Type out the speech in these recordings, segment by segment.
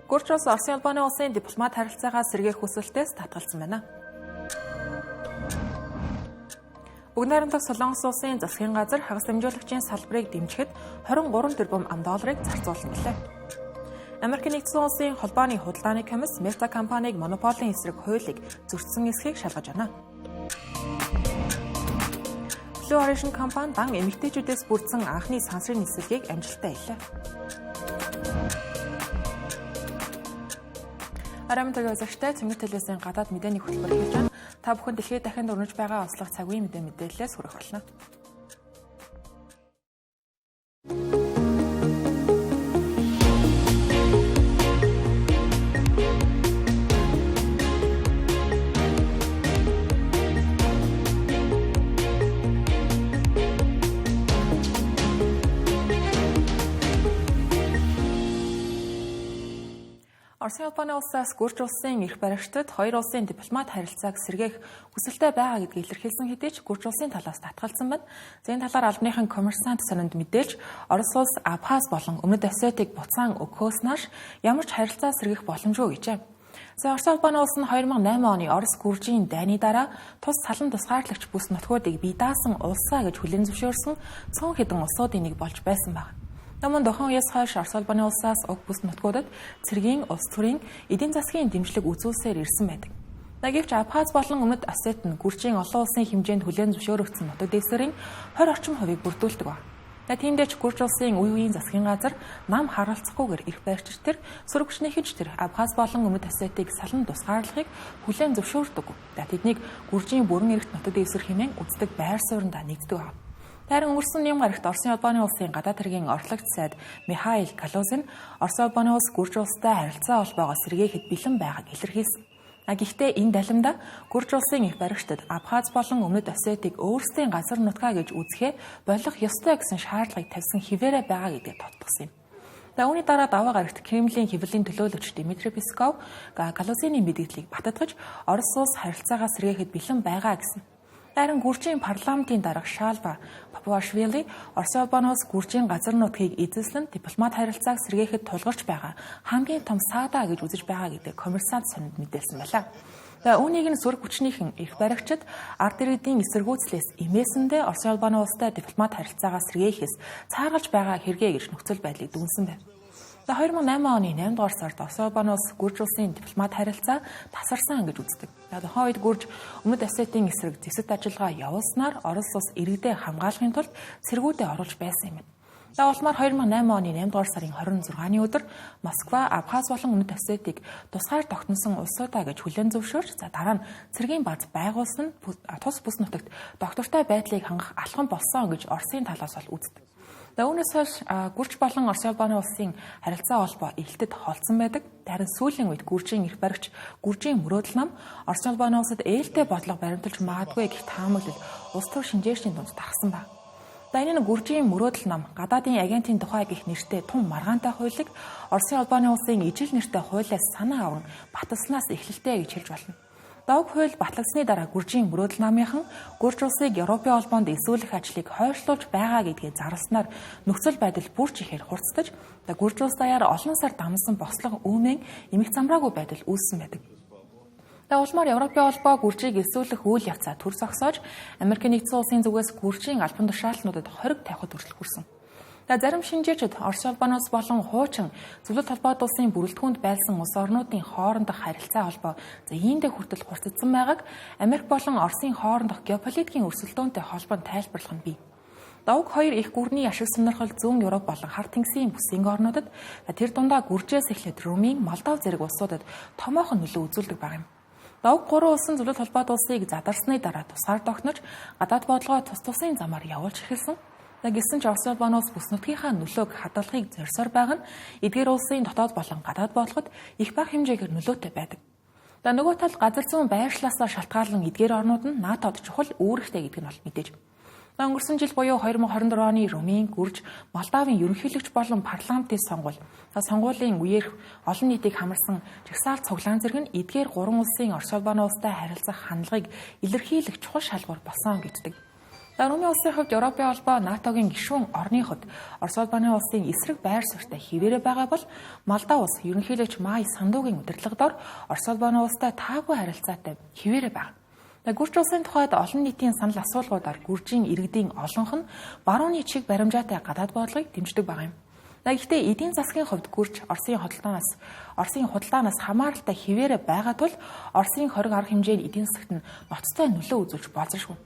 Гурчус Оросын улбаны улсын дипломат харилцаагаа сэргээх хүсэлтээс татгалзсан байна. Бүгд найрамдах Солонгос улсын засгийн газар хагас дамжуулагчийн салбарыг дэмжихэд 23 тэрбум $, зарцуулсан гэлээ. Америк нэгдсэн улсын холбооны худалдааны комисс Meta компаниг монополийн эсрэг хуулийг зөрчсөн эсхийг шалгаж байна. Blue Origin компани дан эмэгтэйчүүдээс бүрдсэн анхны сансрын нисэлгийг амжилттай ийлээ. Арамтаг үзэгчтэй Цэнгэр телевизийн гадаад мэдээний хөтөлбөр хийж байна. Та бүхэн дэлхийд дахин дөрнөж байгаа ослох цаг үеийн мэдээлэлээс хүрэх болно. Оросын улбаны улсаас Гурч улсын эрх баригчдад хоёр улсын дипломат харилцааг сэргээх хүсэлтэй байгаа гэдгийг илэрхийлсэн хэдий ч Гурч улсын талаас татгалзсан байна. Зэн талаар албаныхан коммерсант сонинд мэдээлж, Орос улс Абхаз болон Өмнөд Осетиг буцаан өгөхөөс нааш ямар ч харилцаа сэргэх боломжгүй гэжээ. Оросын улбаны улс нь 2008 оны Орос Гүржийн дайны дараа тус салан тусгаарлагч бүс нутгуудыг бие даасан улсаа гэж хүлээн зөвшөөрсөн цөөн хэдэн улсуудын нэг болж байсан байна. Намун дохон үеэс хойш Оросын улбаны улсаас уг бүс нутгуудад цэргийн, улс төрийн, эдийн засгийн дэмжлэг үзүүлсээр ирсэн байдаг. Гэвч Абхаз болон Өмнөд Осет нь Гүржийн олон улсын хэмжээнд хүлээн зөвшөөрөгдсөн нутаг дэвсгэрийн 20 орчим хувийг бүрдүүлдэг байна. Тиймдээч Гүрж улсын үе үеийн засгийн газар нам харалцахгүйгээр эрх баригчид тэр сөрөг хүчнийхэж тэр Абхаз болон Өмнөд Осетыг салан тусгаарлахыг хүлээн зөвшөөрдөг. Тэднийг Гүржийн бүрэн эрхт нутаг дэвсгэр хэмээн үздэг байр суурьндаа нэгддэг байна. Харин өнгөрсөн нэм гарагт Оросын улбаны улсын гадаад хэргийн орлогч сайд Михаил Галузин Оросын улбаны улс Гүрж улстай харилцаа холбоогоо сэргээхэд бэлэн байгааг илэрхийлсэн. Гэхдээ энэ далимда Гүрж улсын эрх баригчдад Абхаз болон Өмнөд Осетиг өөрсдийн газар нутгаа гэж үзэхээ болох ёстой гэсэн шаардлагыг тавьсан хിവэрэ байгаа гэдгийг тодтогсон юм. Үүний дараа даваа гарагт Кремлийн хэвлэлийн төлөөлөгч Дмитрий Песков Галузины мэдээллийг баттгаж Орос улс харилцаагаа сэргээхэд бэлэн байгаа гэсэн. Харин Гүржийн парламентын дарга Шалва Папуашвили Оросын улбаны улс Гүржийн газар нутгийг эзэслэн дипломат харилцааг сэргээхэд тулгарч байгаа хамгийн том саадаа гэж үзэж байгаа гэдэг коммерсант сонинд мэдээлсэн байлаа. Үүнийг нь сөрөг хүчнийхэн эрх баригчид ард иргэдийн эсэргүүцлээс имээсэндээ Оросын улбаны улстай дипломат харилцаагаа сэргээхээс цааргалж байгаа хэрэгэ гэж нөхцөл байдлыг дүгнсэн байна. 2008 оны 8 дугаар сард Оросын улбаны улс Гүрж улсын дипломат харилцаа тасарсан гэж үздэг. Тухайн үед Гүрж Өмнөд Осетийн эсрэг зэвсэг ажиллагаа явуулснаар Орос улс иргэдээ хамгаалахын тулд цэргүүдээ оруулж байсан юм. Улмаар 2008 оны 8 дугаар сарын 26-ны өдөр Москва Абхаз болон Өмнөд Осетиг тусгаар тогтносон улсуудаа гэж хүлээн зөвшөөрч дараа нь цэргийн бааз байгуулсан нь тус бүс нутагт доктортой байдлыг хангах алхам болсон гэж Оросын талаас бол үздэг. Үүнээс хойш Гүрж болон Оросын улбаны улсын харилцаа холбоо илтэд холдсон байдаг. Харин сүүлийн үед Гүржийн эрх баригч Гүржийн мөрөөдөл нам Оросын улбаны улсад ээлтэй бодлого баримталж магадгүй гэх таамаглал улс төр шинжээчдийн дунд тархсан байна. Энэ нь Гүржийн мөрөөдөл нам гадаадын агентийн тухай гэх нэртэй тун маргаантай хуулийг Оросын улбаны улсын ижил нэртэй хуулиас санаа аван баталснаас эхэлтэй гэж хэлж болно. Уг хууль батлагдсны дараа Гүржийн мөрөөдөл намынхан Гүрж улсыг Европын холбоонд эсвүүлэх ажлыг хойшлуулж байгаа гэдгийг зарласнаар нөхцөл байдал бүрч ихээр хурцтаж Гүрж улс даяар олон сар дамсан бослого үүмэн эмх замраагүй байдал үүссэн байдаг. Улмаар Европын холбоо Гүржийг эсвүүлэх үйл явцаа төр зогсоож Америк нэгдсэн улсын зүгээс Гүржийн албан тушаалтнуудад хориг тавихад хүртэл хүрсэн. Зарим шинжээчид Оросын улбаноос болон хуучин Зөвлөлт холбоот улсын бүрэлдэхүүнд байлсан улс орнуудын хоорондох харилцаа холбоо иймдээ хүртэл хурцдсан байгааг Америк болон Оросын хоорондох геополитикийн өрсөлдөөнтэй холбоонд тайлбарлах нь бий. Уг хоёр их гүрний ашиг сонирхол зүүн Европ болон Хар тэнгисийн бүсийн орнуудад тэр дундаа Гүржээс эхлээд Румын, Молдов зэрэг улсуудад томоохон нөлөө үзүүлдэг байгаа юм. Уг гурван улсын Зөвлөлт холбоот улсыг задарсны дараа тусгаар тогтнож гадаад бодлогоо тус тусын замаар явуулж эхэлсэн. Гэсэн ч Оросын улбаны улс бүс нутгийнхаа нөлөөг хадгалахыг зорьсоор байгаа нь эдгээр улсын дотоод болон гадаад бодлогод их бага хэмжээгээр нөлөөтэй байдаг. Нөгөө тал газар зүүн байршлаасаа шалтгаалan эдгээр орнууд нь НАТОд чухал үүрэгтэй гэдэг нь бол мэдээж. Өнгөрсөн жил буюу 2024 оны Румын, Гүрж, Молдовын ерөнхийлөгч болон парламентын сонгуулийн үеэр олон нийтийг хамарсан жагсаалт цуглаан зэрэг нь эдгээр гурван улсын Оросын улбаны улстай харилцах хандлагыг илэрхийлэх чухал шалгуур болсон гэдэг. Өмнө улсын хувьд Европын холбоо НАТОгийн гишүүн орны хувьд Орос улбаны улсын эсрэг байр суурьтай хിവэрэ байгаа бол Молдов улс ерөнхийлөгч Май Сандуугийн удирдлагадор Орос улбаны улстай таагүй харилцаатай хിവэрэ байна. Гүрч улсын тухайд олон нийтийн санал асуулгуудаар гүржийн иргэдийн олонх нь барууны чиг баримжаатай гадаад бодлогыг дэмждэг байгаа юм. Гэхдээ эдийн засгийн хувьд гүрч Оросын худалдаанаас хамааралтай хിവэрэ байгаа тул Оросын хориг арга хэмжээний эдийн засагт нь ноцтой нөлөө үзүүлж болзошгүй.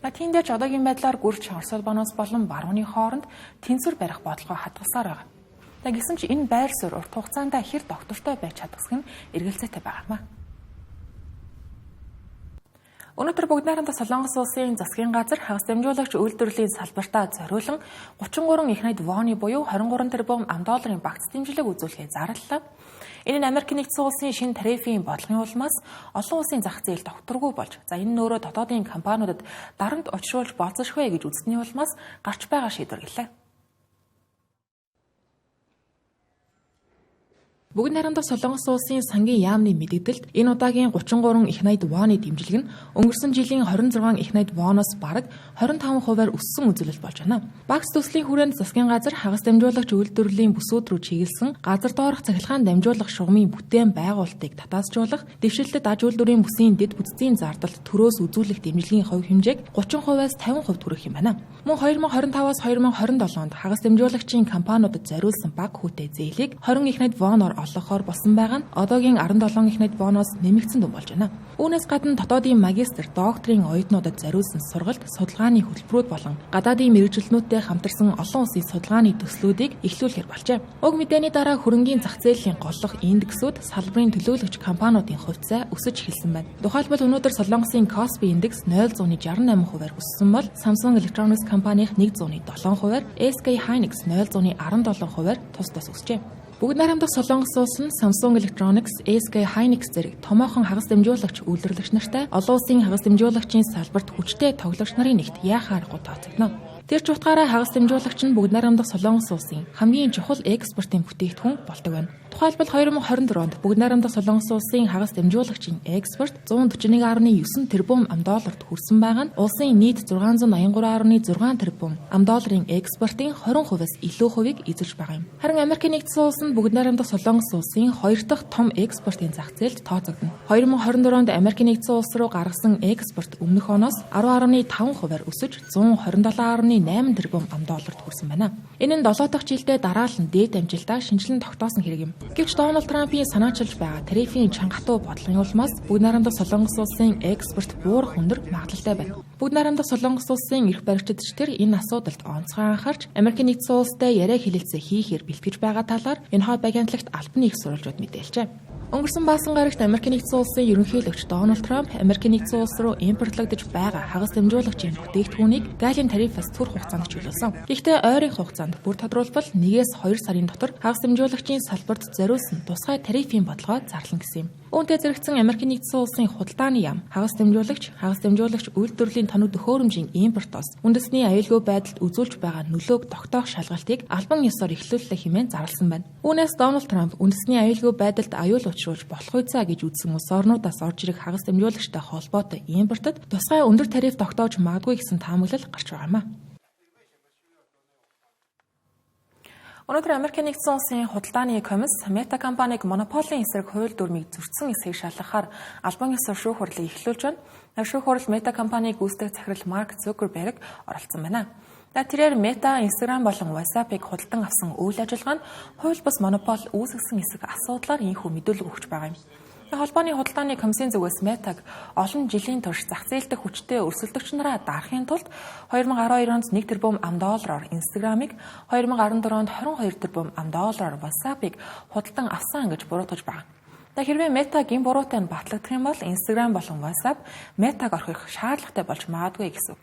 Тиймдээ ч одоогийн байдлаар гүрч Орос улбаноос болон барууны хооронд тэнцвэр барих бодлогоо хадгалсаар байгаа. Гэсэн ч энэ байр суурь урт хугацаанд хэр доктортой байж чадах нь эргэлзээтэй байгаамаа. Өнөөдөр бүгд найрамдах Солонгос улсын засгийн газар хагас дамжуулагч үйлдвэрлэлийн салбартаа зориулан 33 их найд воны буюу 23 тэрбум $, багц дэмжлэг үзүүлэхээ зарлалаа. Энэ нь Америк нэгдсэн улсын шинэ тарифын бодлогын улмаас олон улсын зах зээл докторгүй болж, энэ нь өөрөө дотоодын компаниудад дарамт учруулж болцсошгүй гэж үзсний улмаас гарч байгаа шийдвэр гэлээ. Бүгд найрамдах Солонгос улсын сангийн яамны мэдээлэлд энэ удаагийн 33 их найд воны дэмжлэг нь өнгөрсөн жилийн 26 их найд воноос бараг 25% өссөн үзүүлэлт болж байна. Багц төслийн хүрээнд засгийн газар хагас дамжуулагч үйлдвэрлэлийн бүсүүд рүү чиглэсэн газар доорх цахилгаан дамжуулах шугамын бүтээн байгуулалтыг татаасжуулах, дэвшилтэд аж үйлдвэрийн бүсийн дэд бүтцийн зардалт төрөөс үзүүлэх дэмжлэгийн хувь хэмжээг 30%-аас 50% хүргэх юм байна. Мөн 2025-аас 2027 онд хагас дамжуулагчийн компаниудад зориулсан баг хүүтэй зээлийг 20 их найд воноор олгохоор болсон байгаа нь одоогийн 17 их найд воноос нэмэгдсэн дүн болж байна. Үүнээс гадна дотоодын магистр, докторийн оюутнуудад зориулсан сургалт, судалгааны хөтөлбөрүүд болон гадаадын мэргэжилтнүүдтэй хамтарсан олон улсын судалгааны төслүүдийг эхлүүлэхээр болжээ. Уг мэдээний дараа хөрөнгийн зах зээлийн голлох индексүүд салбарын төлөөлөгч компаниудын хувьцаа өсөж эхэлсэн байна. Тухайлбал өнөөдөр Солонгосын Kospi индекс 0.68% өссөн бол Samsung Electronics компанийн 107%, SK Hynix 0.17% тус өсжээ. Бүгд найрамдах Солонгос улс нь Samsung Electronics, SK Hynix зэрэг томоохон хагас дамжуулагч үйлдвэрлэгч нартай олон улсын хагас дамжуулагчийн салбарт хүчтэй тоглогч нарын нэгт яахаар тооцогдно. Тэр ч утгаараа хагас дамжуулагч нь бүгд найрамдах Солонгос улсын хамгийн чухал экспортын бүтээгдэхүүн болдог байна. Тухайлбал 2024 онд бүгд найрамдах Солонгос улсын хагас дамжуулагчийн экспорт 141.9 тэрбум $-д хүрсэн байгаа нь улсын нийт 683.6 тэрбум $-ын экспортын 20%-аас илүү хувийг эзэлж байгаа юм. Харин Америк нэгдсэн улс нь бүгд найрамдах Солонгос улсын 2 дахь том экспортын зах зээлд тооцогдно. 2024 онд Америк нэгдсэн улс руу гаргасан экспорт өмнөх оноос 10.5% өсөж 127.8 тэрбум $-д хүрсэн байна. Энэ нь 7 дахь жилдээ дараалан дээд амжилтаа шинжилэн тогтоосон хэрэг юм. Гэвч Дональд Трампын санаачилж байгаа тарифын чангатуу бодлогын улмаас бүгд найрамдах Солонгос улсын экспорт буурах өндөр магадлалтай байна. Бүгд найрамдах Солонгос улсын эрх баригчдчдэр энэ асуудалд онцгой анхаарч Америк нэгдсэн улстай яриа хэлэлцээ хийхээр бэлтгэж байгаа талаар энэ хоо агентлагт албаны их сурвалжууд мэдээлжээ. Өнгөрсөн баасан гарагт Америк нэгдсэн улсын ерөнхийлөгч Дональд Трамп Америк нэгдсэн улс руу импортлогдож байгаа хагас дамжуулагчийн бүтээгдэхүүнийг галийн тарифаас түр хугацаанд чиглүүлсэн. Гэхдээ ойрын хугацаанд бүр тодруулбал 1-2 сарын дотор хагас дамжуулагчийн салбарт зориулсан тусгай тарифын бодлогоо зарлана гэсэн юм. Үүнтэй зэрэгцэн Америк нэгдсэн улсын худалдааны яам хагас дамжуулагч үйлдвэрлэлийн тоног төхөөрөмжийн импортоос үндэсний аюулгүй байдалд үзүүлж байгаа нөлөөг тогтоох шалгалтыг албан ёсоор эхлүүлэх хэмээн зарласан байна. Үүнээс Дональд Трамп үндэсний аюулгүй байдалд аюул учруулж болох үсэ гэж үзсэн улс орнуудаас орж ирэх хагас дамжуулагчтай холбоотой импортод тусгай өндөр тариф тогтоож магадгүй гэсэн таамаглал гарч байгаамаа. Өнөөдөр Америк нэгдсэн улсын худалдааны комисс Meta компаниг монополийн эсрэг хууль дүрмийг зөрчсөн эсэхийг шалгахаар албан ёсоор шүүх хурлыг эхлүүлж байна. Шүүх хурал Meta компаниг гүйцэтгэх захирал Марк Зукерберг оролцсон байна. Тэрээр Meta, Instagram болон WhatsApp-ыг худалдан авсан үйл ажиллагаа нь хууль бус монопол үүсгэсэн эсрэг асуудлаар ийхүү мэдүүлэг өгч байгаа юм. Холбооны худалдааны комиссийн зүгээс Meta-г олон жилийн турш зах зээлдэх хүчтэй өрсөлдөгч нараа дарахын тулд 2012 онд $1 тэрбум Instagram-ыг, 2014 онд $22 тэрбум WhatsApp-ыг худалдан авсан гэж буруутгаж байна. Хэрвээ Meta гин буруутай нь батлагдах юм бол Instagram болон WhatsApp Meta-г орхих шаардлагатай болж магадгүй гэсэн.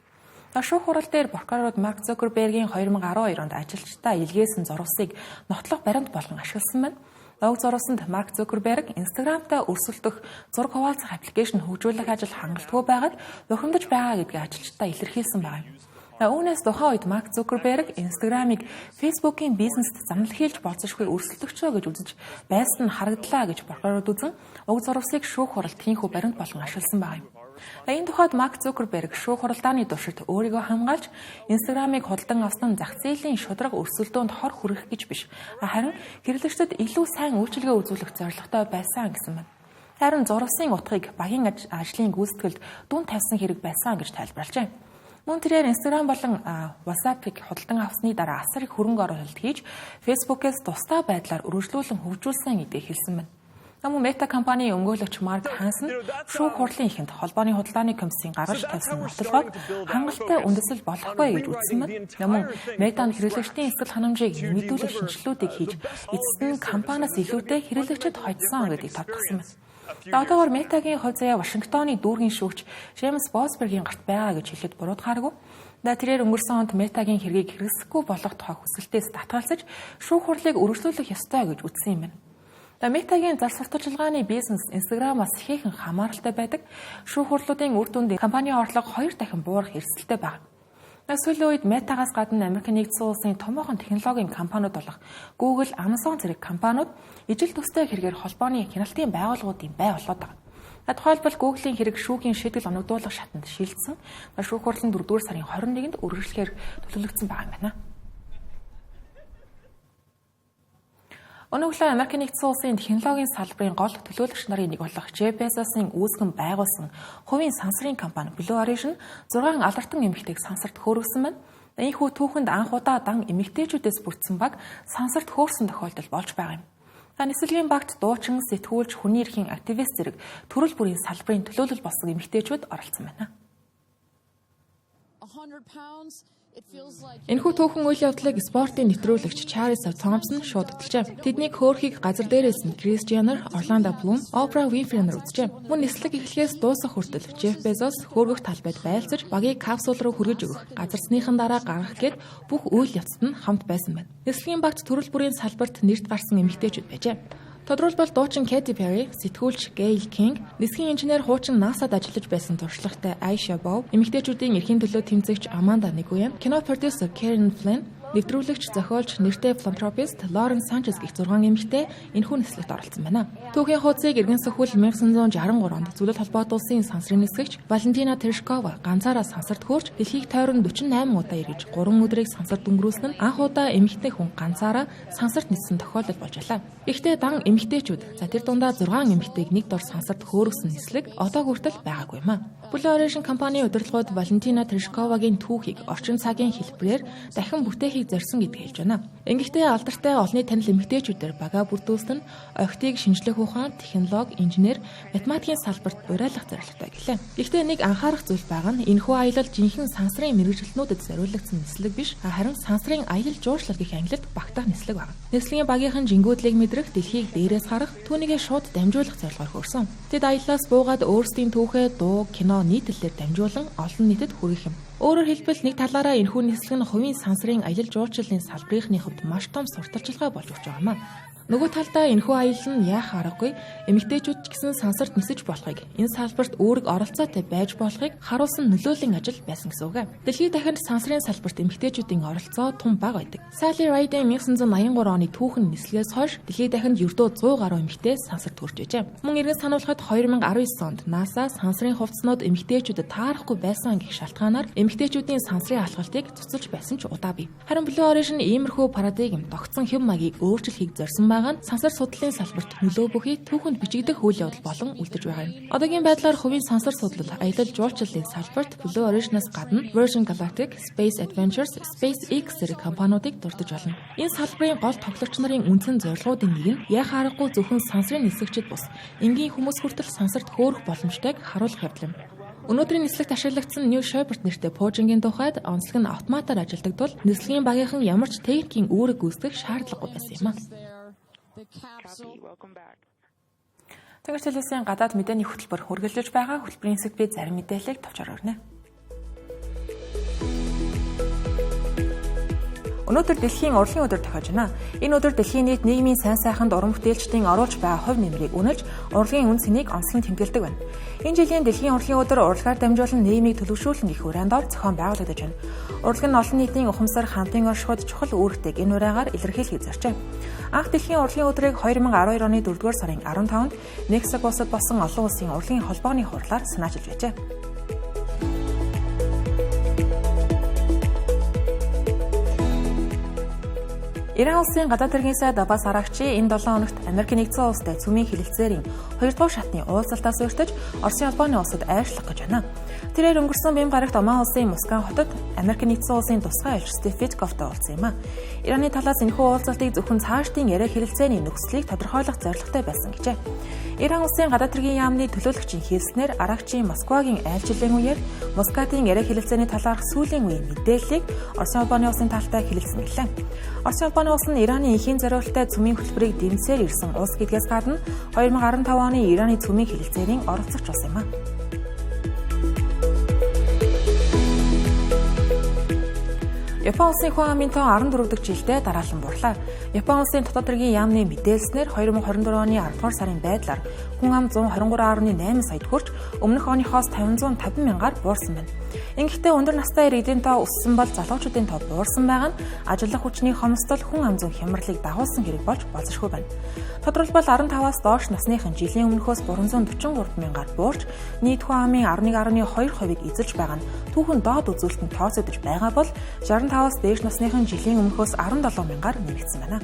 Шүүх хурал дээр прокурор Марк Зукербергийн 2012 онд ажилчдаа илгээсэн зурвасыг нотлох баримт болгон ашигласан байна. Уг зурвасанд Марк Зукерберг Instagram-тай өрсөлдөх зураг хуваалцах аппликейшн хөгжүүлэх ажил хангалтгүй байгаад бухимдаж байгаа гэдгийг ажилчдаа илэрхийлсэн байна. Үүнээс тухайн үед Марк Зукерберг Instagram-ыг Facebook-ийн бизнест занал хийлж болцсошгүй өрсөлдөгчөө гэж үзэж байсан нь харагдлаа гэж прокурорд үзэн уг зурвасыг шүүх хуралд тийхүү баримт болгон ашигласан байна. Энэ тухайд Марк Зукерберг шүүх хуралдааны туршид өөрийгөө хамгаалж Instagram-ыг худалдан авсан зах зээлийн шударга өрсөлдөөнд хор хүрэх гэж биш. Харин хэрэглэгчдэд илүү сайн үйлчилгээ үзүүлэх зорилготой байсан гэсэн байна. Харин зурвасын утгыг багийн ажлын гүйцэтгэлд дүн тавьсан хэрэг байсан гэж тайлбарлажээ. Мөн тэрээр Instagram болон WhatsApp-ыг худалдан авсны дараа асар их хөрөнгө оруулалт хийж Facebook-ээс тусдаа байдлаар үргэлжлүүлэн хөгжүүлсэн гэдгийг хэлсэн байна. Мөн Meta компанийн өмгөөлөгч Марк Хансон шүүх хурлын эхэнд холбооны худалдааны комиссийн гаргаж тавьсан нотолгоод хангалттай үндэслэл болохгүй гэж үзсэн байна. Мөн Meta-нд хэрэглэгчдийн эсрэг ханамжийг нэмэгдүүлэх шинжилгэүүдийг хийж эцэст нь компаниас илүүтэй хэрэглэгчид хойдсон гэдгийг тодтогсон байна. Одоогоор Meta-гийн хувь заяа Вашингтоны дүүргийн шүүгч Джеймс Босбергийн гарт байгаа гэж хэлэхэд буруудахааргүй. Тэрээр өнгөрсөн онд Meta-гийн хэргийг хэрэгсэхгүй болох тухай хүсэлтээс татгалзаж шүүх хурлыг үргэлжлүүлэх ёстой гэж үзсэн юм байна. Meta-гийн зар сурталчилгааны бизнес Instagram-аас ихээхэн хамааралтай байдаг. Шүүх хурлуудын үр дүнд компани орлого 2 дахин буурах эрсдэлтэй байна. Сүүлийн үед Meta-гаас гадна Америк нэгдсэн улсын томоохон технологийн компаниуд болох Google, Amazon зэрэг компаниуд ижил төстэй хэрэгээр холбооны хяналтын байгууллагуудын бай болоод байна. Тухайлбал Google-ийн хэрэг шүүхийн шийдэл оногдуулах шатанд шилжсэн. Шүүх хурлын 4-р сарын 21-нд үргэлжлэхээр төлөвлөгдсөн байгаа юм байна. Өнөөдөр Америк нэгдсэн улсын технологийн салбарын гол төлөөлөгч нарын нэг болох Jeff Bezos-ын үүсгэн байгуулсан хувийн сансрын компани Blue Origin 6 алартан эмэгтэйг сансарт хөөргсөн байна. Ийхүү түүхэнд анх удаа дан эмэгтэйчүүдээс бүрдсэн баг сансарт хөөрсөн тохиолдол болж байгаа юм. Нислэгийн багт дуучин, сэтгүүлч, хүний эрхийн активист зэрэг төрөл бүрийн салбарын төлөөлөл болсон эмэгтэйчүүд оролцсон байна. Энэхүү түүхэн үйл явдлыг спортын нэвтрүүлэгч Чарльз Томпсон шууд хөтлөжээ. Тэднийг хөөрхийг газар дээрээс нь Крис Jenner, Орландо Блум, Опра Винфри нар үзжээ. Мөн нислэг эхлэхээс дуусах хүртэл Jeff Bezos хөөргөх талбайд байлцаж багийг капсул руу хүргэж өгөх, газарсныхан дараа гаргах гээд бүх үйл явцад нь хамт байсан байна. Нислэгийн багт төрөл бүрийн салбарт нэрт гарсан эмэгтэйчүүд байжээ. Тодорхойлбол дуучин Katy Perry, сэтгүүлч Gayle King, нисхийн инженер хуучин NASA-д ажиллаж байсан туршлагатай Aisha Bowe, эмэгтэйчүүдийн эрхийн төлөө тэмцэгч Amanda Nguyen, кино продюсер Karen Flynn, нэвтрүүлэгч, зохиолч, нэртэй филантропист Лорен Санчес гэх 6 эмэгтэй энэхүү нислэгт оролцсон байна. Түүхийн хуудсыг эргэн сөхвөл 1963 онд Зөвлөлт холбоот улсын сансрын нисгэгч Валентина Терeshkova ганцаараа сансарт хөөрч дэлхийг тойрон 48 удаа эргэж 3 өдрийг сансарт өнгөрүүлсэн нь анх удаа эмэгтэй хүн ганцаараа сансарт ниссэн тохиолдол болж байлаа. Гэхдээ дан эмэгтэйчүүд тэр дундаа 6 эмэгтэйг нэг дор сансарт хөөргсөн нислэг одоо хүртэл байгаагүй юм а. Blue Origin компани удирдлагууд Валентина Терeshkovагийн түүхийг орчин цагийн хэлбэрээр дахин бүтээхийг зорьсон гэдгийг хэлж байна. Ингэхдээ алдартай олонний танил эмэгтэйчүүдээр бага бүрдүүлсэн нь охидыг шинжлэх ухаан, технологи, инженер, математикийн салбарт уриалгах зорилготой гэлээ. Гэхдээ нэг анхаарах зүйл байгаа нь энэхүү аялал жинхэнэ сансрын мэргэжилтнүүдэд зориулагдсан нислэг биш, харин сансрын аялал жуулчлал гэх ангилалд багтаах нислэг байна. Нислэгийн багийнхан жингүүдлийг мэдрэх, дэлхийг дээрээс харах, түүнийгээ шууд дамжуулах зорилгоор хөрсөн. Тэд аяллаас буугаад өөрсдийн түүхээ, дуу, кино нийтлэлээр дамжуулан олон нийтэд хүргэх юм. Өөрөөр хэлбэл нэг талаараа энэхүү нислэг нь хувийн сансрын аялал жуулчлалын салбарынхны хувьд маш том сурталчилгаа болж өгч байгаа юм а. Нөгөө талдаа энэхүү аялал нь яах аргагүй эмэгтэйчүүд ч гэсэн сансарт нисэж болохыг, энэ салбарт үүрэг оролцоотой байж болохыг харуулсан нөлөөллийн ажил байсан гэсэн үг. Дэлхийд дахинд сансрын салбарт эмэгтэйчүүдийн оролцоо тун бага байдаг. Sally Ride-ийн 1983 оны түүхэн нислэгээс хойш дэлхийд дахинд ердөө 100 гаруй эмэгтэй сансарт хүрч байжээ. Мөн эргэн сануулахад 2019 онд NASA сансрын хувцснууд эмэгтэйчүүдэд таарахгүй байсан гэх шалтгаанаар эмэгтэйчүүдийн сансрын алхалтыг цуцалж байсан ч удаа бий. Харин Blue Origin иймэрхүү парадигм тогтсон хэм маягийг өөрчлөхийг зорьсон сансар судлалын салбарт нөлөө бүхий түүхэнд бичигдэх үйл явдал болон үлдэж байгаа юм. Одоогийн байдлаар хувийн сансар судлал, аялал жуулчлалын салбарт Blue Origin-аас гадна Virgin Galactic, Space Adventures, SpaceX зэрэг компаниудыг дурдж байна. Энэ салбарын гол тоглогч нарын үндсэн зорилгоудын нэг нь яах аргагүй зөвхөн сансрын нисгэгчид бус энгийн хүмүүс хүртэл сансарт хөөрөх боломжтойг харуулах явдал юм. Өнөөдрийн нислэгт ашиглагдсан New Shepard нэртэй пуужингийн тухайд онцлог нь автоматар ажилладаг тул нислэгийн багийнхан ямар ч техникийн үүрэг гүйцэтгэх шаардлагагүй байсан юм а. Тэнгэр телевизийн гадаад мэдээний хөтөлбөр хүргэлж байгаа хөтөлбөрийн хэсэгт би зарим мэдээллийг товчоор өргөнө. Өнөөдөр дэлхийн урлагийн өдөр тохиож байна. Энэ өдөр дэлхийн нийт нийгмийн сайн сайханд уран бүтээлчдийн оруулж байгаа хувь нэмрийг үнэлж урлагийн үн цэнийг онцлон тэмдэглэдэг байна. Энэ жилийн дэлхийн урлагийн өдөр урлагаар дамжуулан нийгмийг төлөвшүүлнэ гэх уриандор зохион байгуулагдаж байна. Урлаг нь олон нийтийн ухамсар, хамтын оршихуйд чухал үүрэгтэйг энэ ураагаар илэрхийлэхийг зорчээ. Анх дэлхийн урлагийн өдрийг 2012 оны 4-р сарын 15-нд Мексик улсад болсон олон улсын урлагийн холбооны хурлаар санаачилж байжээ. Иран улсын гадаад хэргийн сайд Аббас Арагчи энэ 7 хоногт Америк нэгдсэн улстай цөмийн хэлэлцээрийн 2-р шатны уулзалтаас урьдчилж Оросын холбооны улсад айршлах гэж байна. Тэрээр өнгөрсөн бяам гарагт Оман улсын Москва хотод Америк нэгдсэн улсын тусгай айлч Стив Виткофтой уулзсан юм а. Ираны талаас энэхүү уулзалтыг зөвхөн цаашдын яриа хэлэлцээний нөхцөлийг тодорхойлох зорилготой байсан гэжээ. Иран улсын гадаад хэргийн яамны төлөөлөгчийн хэлснээр Арагчи Москвагийн айлчлалын үеэр Москватын яриа хэлэлцээний талаарх сүүлийн үеийн мэдээллийг Оросын холбооны улсын талтай хэлэлцсэн гэлээ. Оросын холбооны улс нь Ираны эхийн зориулалттай цөмийн хөтөлбөрийг дэмжсээр ирсэн улс гэдгээс гадна 2015 оны Ираны цөмийн хэлэлцээрийн оролцогч улс юм а. Япон улсын хүн амын тоон 14 дахь жилдээ дараалан бурлаа. Япон улсын дотоод хэргийн яамны мэдээлснээр 2024 оны 10 дугаар сарын байдлаар хүн ам 123.8 саяд хүрч өмнөх оныхоос 550 мянгаар буурсан байна. Ингэхдээ өндөр настай иргэдийн тоо өссөн бол залуучуудын тоо буурсан байгаа нь ажиллах хүчний хомсдол хүн ам зүйн хямралыг дагуулсан хэрэг болж болзошгүй байна. Тодорхойлбол 15-аас доош насныхан жилийн өмнөхөөс 343 мянгаар буурч нийт хүн амын 11.2%-ийг эзэлж байгаа нь түүхэн доод үзүүлэлтэнд тооцогдож байгаа бол 65-аас дээш насныхан жилийн өмнөхөөс 17 мянгаар нэмэгдсэн байна.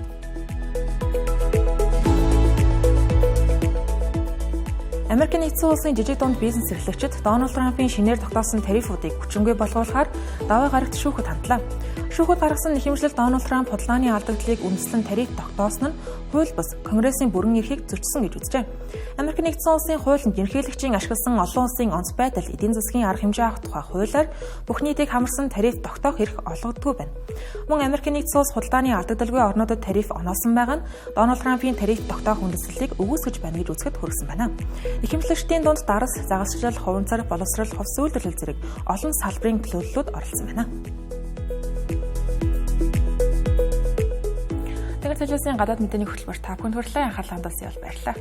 Америк нэгдсэн улсын жижиг дунд бизнес эрхлэгчид Дональд Трампын шинээр тогтоосон тарифуудыг хүчингүй болгуулахаар даваа гарагт шүүхэд хандлаа. Шүүхэд гаргасан нэхэмжлэл Дональд Трамп худалдааны алдагдлыг үндэслэн тариф тогтоосон нь хууль бус Конгрессийн бүрэн эрхийг зөрчсөн гэж үзжээ. Америк нэгдсэн улсын хуулинд ерөнхийлөгчийн ашигласан олон улсын онц байдал эдийн засгийн арга хэмжээ авах тухай хуулиар бүх нийтийг хамарсан тариф тогтоох эрх олгогддог байна. Мөн Америк нэгдсэн улс худалдааны алдагдaltaгүй орнуудад тариф оноосон байгаа нь Дональд Трампын тариф тогтоох үндэслэлийг өгөөсгөж байна гэж үзэхэд хүрсэн байна. Нэхэмжлэгчдийн дунд дарс, загасчлал, хуванцар, боловсрал, хувьс үйлдвэрлэл зэрэг олон салбарын төлөөллүүд оролцсон байна. Тэгэхээр цаашаасын гадаад мэдээний хөтөлбөр та бүхэнд хүрэлээ. Анхаарлаа хандуулсан бол баярлалаа.